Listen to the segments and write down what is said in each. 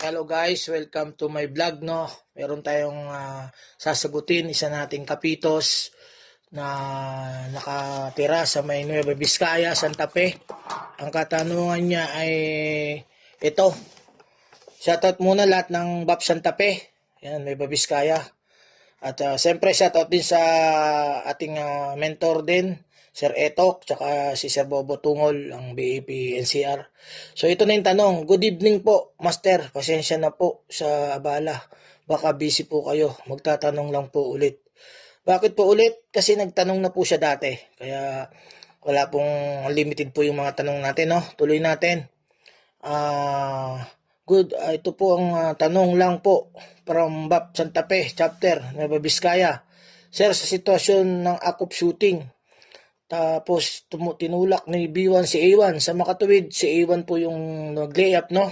Hello guys, welcome to my vlog, no. Meron tayong sasagutin, isa nating kapitos na nakatira sa may Nueva Vizcaya, Santa Fe. Ang katanungan niya ay ito. Shoutout muna lahat ng BAP Santa Fe. Yan, Nueva Vizcaya. At siyempre shoutout din sa ating mentor din, Sir Etok, tsaka si Sir Bobo Tungol, ang BAP NCR. So ito na yung tanong. Good evening po, Master. Pasensya na po sa abala. Baka busy po kayo. Magtatanong lang po ulit. Bakit po ulit? Kasi nagtanong na po siya dati. Kaya wala pong unlimited po yung mga tanong natin, no? Tuloy natin. Ito po ang tanong lang po from BAP Santa Fe, chapter Nueva Vizcaya. Sir, sa sitwasyon ng akop shooting, tapos tinulak ni B1 si A1. Sa makatuwid, si A1 po yung nag-layup, no?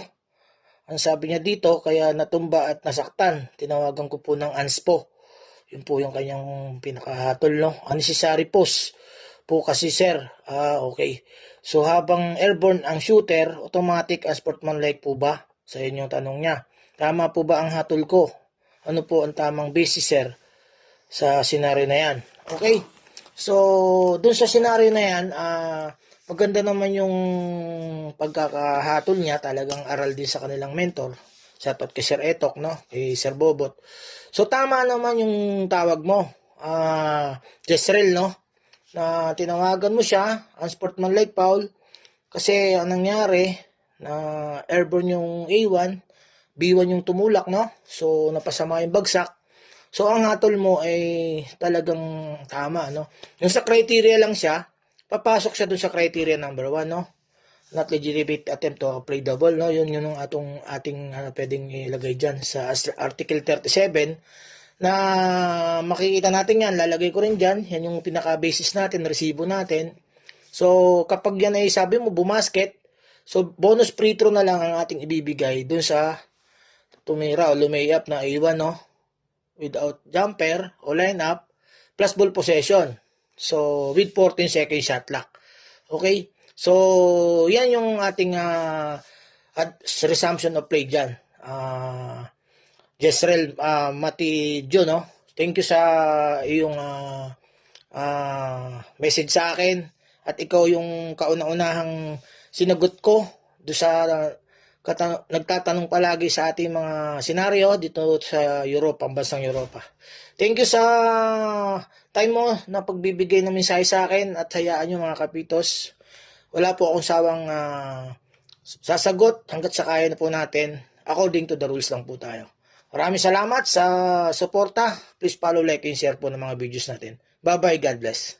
Ang sabi niya dito, kaya natumba at nasaktan. Tinawagan ko po ng ANSPO. Yun po yung kanyang pinakahatol, no? Unnecessary post po kasi, sir. Okay. So, habang airborne ang shooter, automatic as sportsmanlike po ba? Sa inyong tanong niya. Tama po ba ang hatol ko? Ano po ang tamang basis, sir, sa senaryo na yan? Okay. So, dun sa senaryo na yan, maganda naman yung pagkakahatol niya. Talagang aral din sa kanilang mentor. Shoutout kay Sir Etok, no? Kay Sir Bobot. So, tama naman yung tawag mo. Jezreel, no? Na tinawagan mo siya, unsportsmanlike foul. Kasi, anong nangyari, na airborne yung A1, B1 yung tumulak, no? So, napasama yung bagsak. So, ang hatol mo ay talagang tama, no? Yung sa criteria lang siya, papasok siya dun sa criteria number 1, no? Not legitimate attempt to play the ball, no? Yun yung ating pwedeng ilagay dyan sa Article 37 na makikita natin yan. Lalagay ko rin dyan. Yan yung pinaka-basis natin, resibo natin. So, kapag yan ay sabi mo, bumasket, so, bonus free throw na lang ang ating ibibigay dun sa tumira o lumayup na A1, no? Without jumper o lineup, plus ball possession. So, with 14 second shot clock. Okay? So, yan yung ating resumption of play dyan. Jezreel Matijo, no? Thank you sa iyong message sa akin. At ikaw yung kauna-unahang sinagot ko do sa nagtatanong palagi sa ating mga senaryo dito sa Europa, bansang Europa. Thank you sa time mo na pagbibigay ng mensahe sa akin at hayaan nyo mga kapitos. Wala po akong sawang sasagot hanggat sa kaya na po natin. According to the rules lang po tayo. Maraming salamat sa suporta. Please follow, like, and share po ng mga videos natin. Bye-bye. God bless.